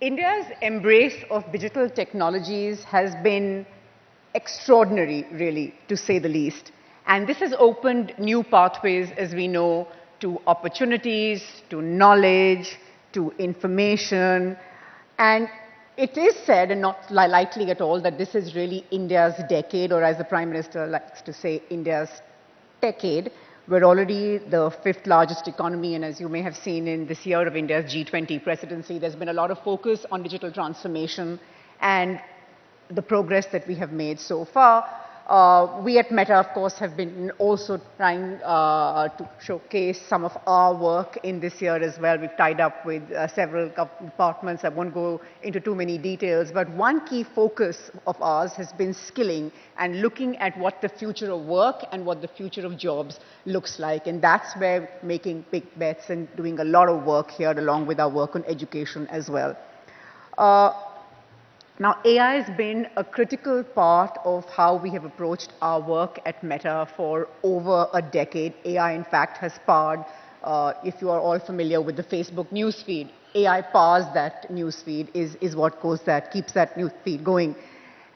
India's embrace of digital technologies has been extraordinary, really, to say the least. And this has opened new pathways, as we know, to opportunities, to knowledge, to information. And it is said, and not lightly at all, that this is really India's decade, or as the Prime Minister likes to say, India's decade. We're already the fifth largest economy, and as you may have seen in this year of India's G20 presidency, there's been a lot of focus on digital transformation and the progress that we have made so far. We at Meta, of course, have been also trying to showcase some of our work in this year as well. We've tied up with several departments. I won't go into too many details, but one key focus of ours has been skilling and looking at what the future of work and what the future of jobs looks like. And that's where we're making big bets and doing a lot of work here along with our work on education as well. Now, AI has been a critical part of how we have approached our work at Meta for over a decade. AI, in fact, has powered, if you are all familiar with the Facebook newsfeed, AI powers that newsfeed, is what keeps that newsfeed going.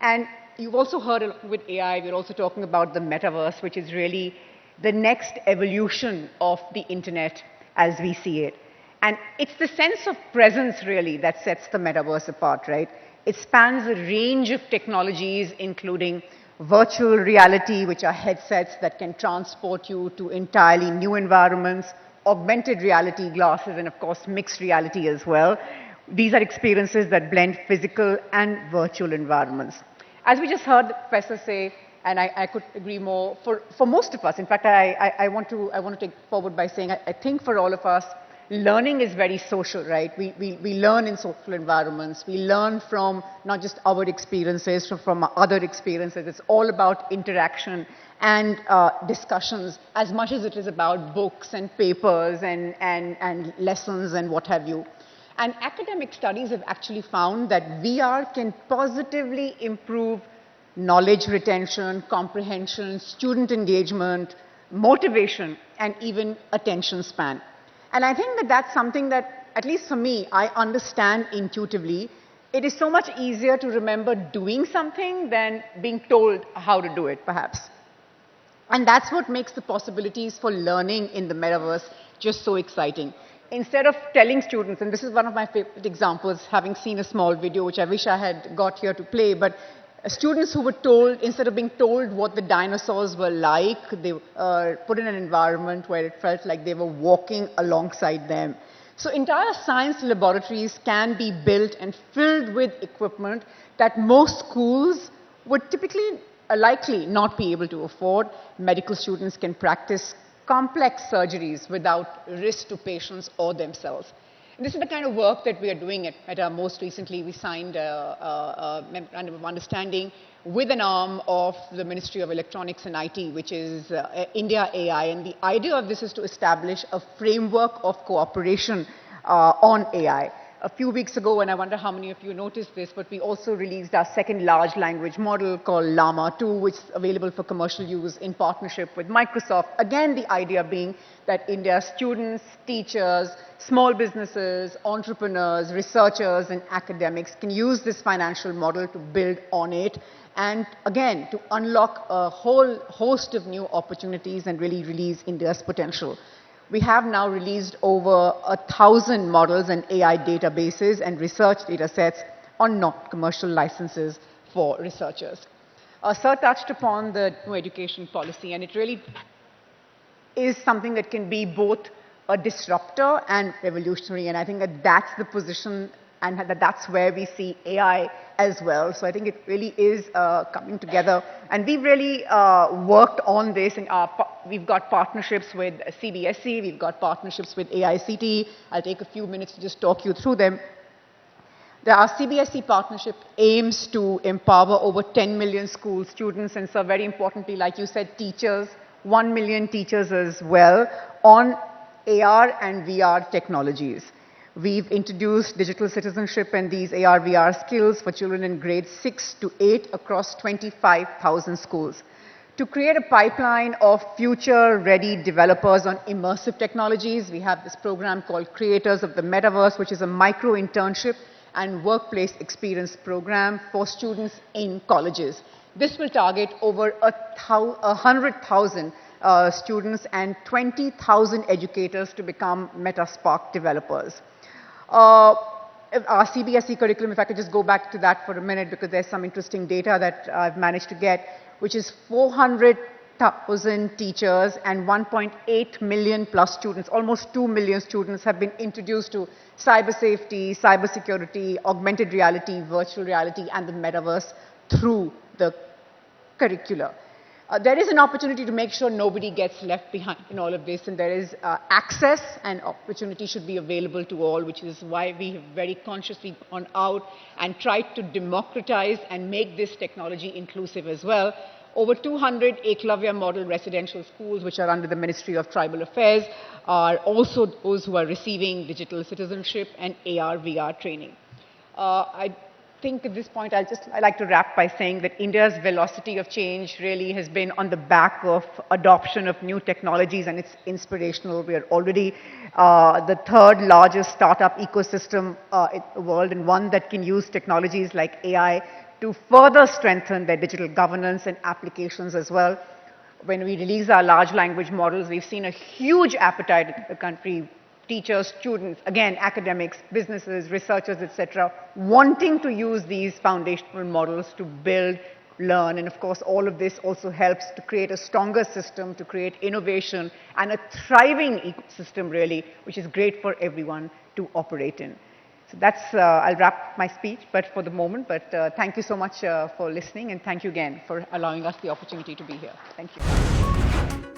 And you've also heard with AI, we're also talking about the metaverse, which is really the next evolution of the internet as we see it. And it's the sense of presence, really, that sets the metaverse apart, right? It spans a range of technologies, including virtual reality, which are headsets that can transport you to entirely new environments, augmented reality glasses, and of course, mixed reality as well. These are experiences that blend physical and virtual environments. As we just heard the professor say, and I could agree more, for most of us, in fact, I want to take forward by saying, I think for all of us, learning is very social, right? We learn in social environments. We learn from not just our experiences, from other experiences. It's all about interaction and discussions as much as it is about books and papers and lessons and what have you. And academic studies have actually found that VR can positively improve knowledge retention, comprehension, student engagement, motivation, and even attention span. And I think that that's something that, at least for me, I understand intuitively. It is so much easier to remember doing something than being told how to do it, perhaps. And that's what makes the possibilities for learning in the metaverse just so exciting. Instead of telling students, and this is one of my favorite examples, having seen a small video, which I wish I had got here to play, but students who were told, instead of being told what the dinosaurs were like, they were put in an environment where it felt like they were walking alongside them. So entire science laboratories can be built and filled with equipment that most schools would typically, likely not be able to afford. Medical students can practice complex surgeries without risk to patients or themselves. This is the kind of work that we are doing at Meta. Most recently, we signed a memorandum of understanding with an arm of the Ministry of Electronics and IT, which is India AI. And the idea of this is to establish a framework of cooperation on AI. A few weeks ago, and I wonder how many of you noticed this, but we also released our second large language model called Llama 2, which is available for commercial use in partnership with Microsoft. Again, the idea being that India's students, teachers, small businesses, entrepreneurs, researchers, and academics can use this financial model to build on it and, again, to unlock a whole host of new opportunities and really release India's potential. We have now released over 1,000 models and AI databases and research data sets on non-commercial licenses for researchers. Sir touched upon the new education policy, and it really is something that can be both a disruptor and revolutionary, and I think that that's the position and that's where we see AI as well. So I think it really is coming together. And we've really worked on this. And we've got partnerships with CBSE. We've got partnerships with AICTE. I'll take a few minutes to just talk you through them. Our CBSE partnership aims to empower over 10 million school students, and so very importantly, like you said, teachers, 1 million teachers as well, on AR and VR technologies. We've introduced digital citizenship and these AR, VR skills for children in grades 6 to 8 across 25,000 schools. To create a pipeline of future-ready developers on immersive technologies, we have this program called Creators of the Metaverse, which is a micro-internship and workplace experience program for students in colleges. This will target over 100,000 students and 20,000 educators to become MetaSpark developers. Our CBSE curriculum, if I could just go back to that for a minute, because there's some interesting data that I've managed to get, which is 400,000 teachers and 1.8 million plus students, almost 2 million students have been introduced to cyber safety, cyber security, augmented reality, virtual reality, and the metaverse through the curricula. There is an opportunity to make sure nobody gets left behind in all of this, and there is access and opportunity should be available to all, which is why we have very consciously gone out and tried to democratize and make this technology inclusive as well. Over 200 Eklavya model residential schools, which are under the Ministry of Tribal Affairs, are also those who are receiving digital citizenship and AR/VR training. I think at this point I'd like to wrap by saying that India's velocity of change really has been on the back of adoption of new technologies, and it's inspirational. We are already the third largest startup ecosystem in the world, and one that can use technologies like AI to further strengthen their digital governance and applications as well. When we release our large language models, we've seen a huge appetite in the country. Teachers, students, again, academics, businesses, researchers, etc., wanting to use these foundational models to build, learn, and of course, all of this also helps to create a stronger system, to create innovation and a thriving ecosystem, really, which is great for everyone to operate in. So that's, I'll wrap my speech, but for the moment, but thank you so much for listening, and thank you again for allowing us the opportunity to be here. Thank you.